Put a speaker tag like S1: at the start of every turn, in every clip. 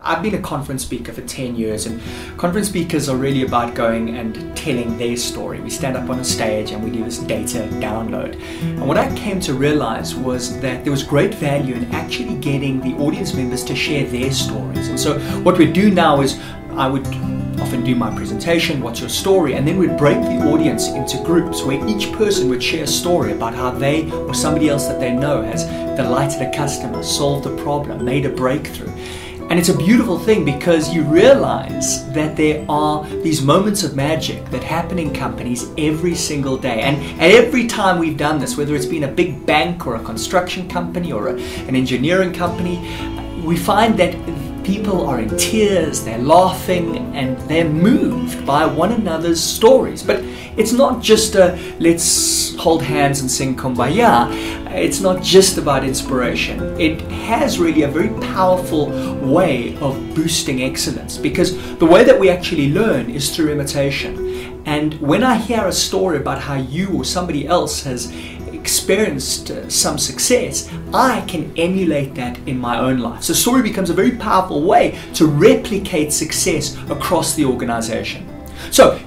S1: I've been a conference speaker for 10 years, and conference speakers are really about going and telling their story. We stand up on a stage and we do this data download. And what I came to realize was that there was great value in actually getting the audience members to share their stories. And so what we do now is I would often do my presentation, what's your story, and then we'd break the audience into groups where each person would share a story about how they or somebody else that they know has delighted a customer, solved a problem, made a breakthrough. And it's a beautiful thing because you realize that there are these moments of magic that happen in companies every single day. And every time we've done this, whether it's been a big bank or a construction company or an engineering company, we find that people are in tears, they're laughing, and they're moved by one another's stories. But it's not just a let's hold hands and sing Kumbaya. It's not just about inspiration. It has really a very powerful way of boosting excellence, because the way that we actually learn is through imitation. And when I hear a story about how you or somebody else has experienced some success, I can emulate that in my own life. So story becomes a very powerful way to replicate success across the organization. So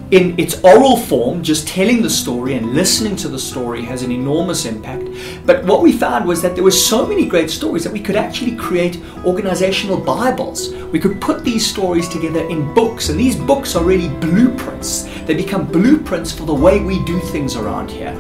S1: in its oral form, just telling the story and listening to the story has an enormous impact. But what we found was that there were so many great stories that we could actually create organizational Bibles. We could put these stories together in books, and these books are really blueprints. They become blueprints for the way we do things around here.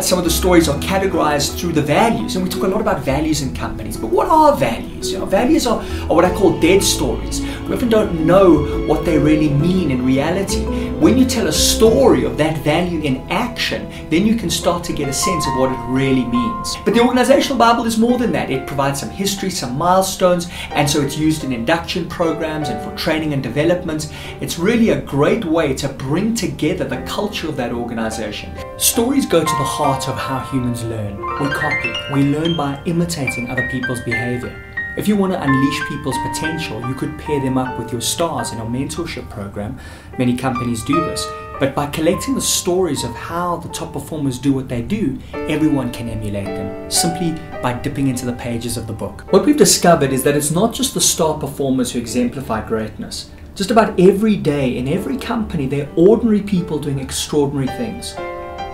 S1: Some of the stories are categorized through the values, and we talk a lot about values in companies. But what are values? Values are what I call dead stories. We often don't know what they really mean in reality. When you tell a story of that value in action, then you can start to get a sense of what it really means. But the Organizational Bible is more than that. It provides some history, some milestones, and so it's used in induction programs and for training and development. It's really a great way to bring together the culture of that organization. Stories go to the heart of how humans learn. We copy. We learn by imitating other people's behavior. If you want to unleash people's potential, you could pair them up with your stars in our mentorship program. Many companies do this. But by collecting the stories of how the top performers do what they do, everyone can emulate them, simply by dipping into the pages of the book. What we've discovered is that it's not just the star performers who exemplify greatness. Just about every day in every company, there are ordinary people doing extraordinary things.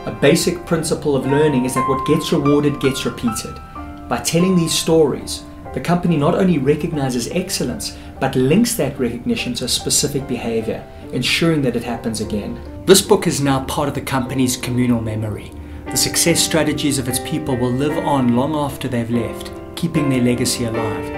S1: A basic principle of learning is that what gets rewarded gets repeated. By telling these stories, the company not only recognizes excellence, but links that recognition to a specific behavior, ensuring that it happens again. This book is now part of the company's communal memory. The success strategies of its people will live on long after they've left, keeping their legacy alive.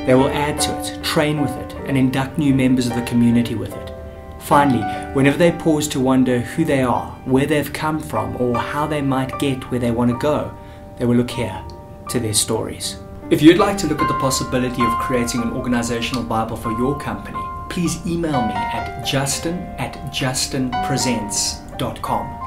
S1: They will add to it, train with it, and induct new members of the community with it. Finally, whenever they pause to wonder who they are, where they've come from, or how they might get where they want to go, they will look here to their stories. If you'd like to look at the possibility of creating an organizational Bible for your company, please email me at justin@justinpresents.com.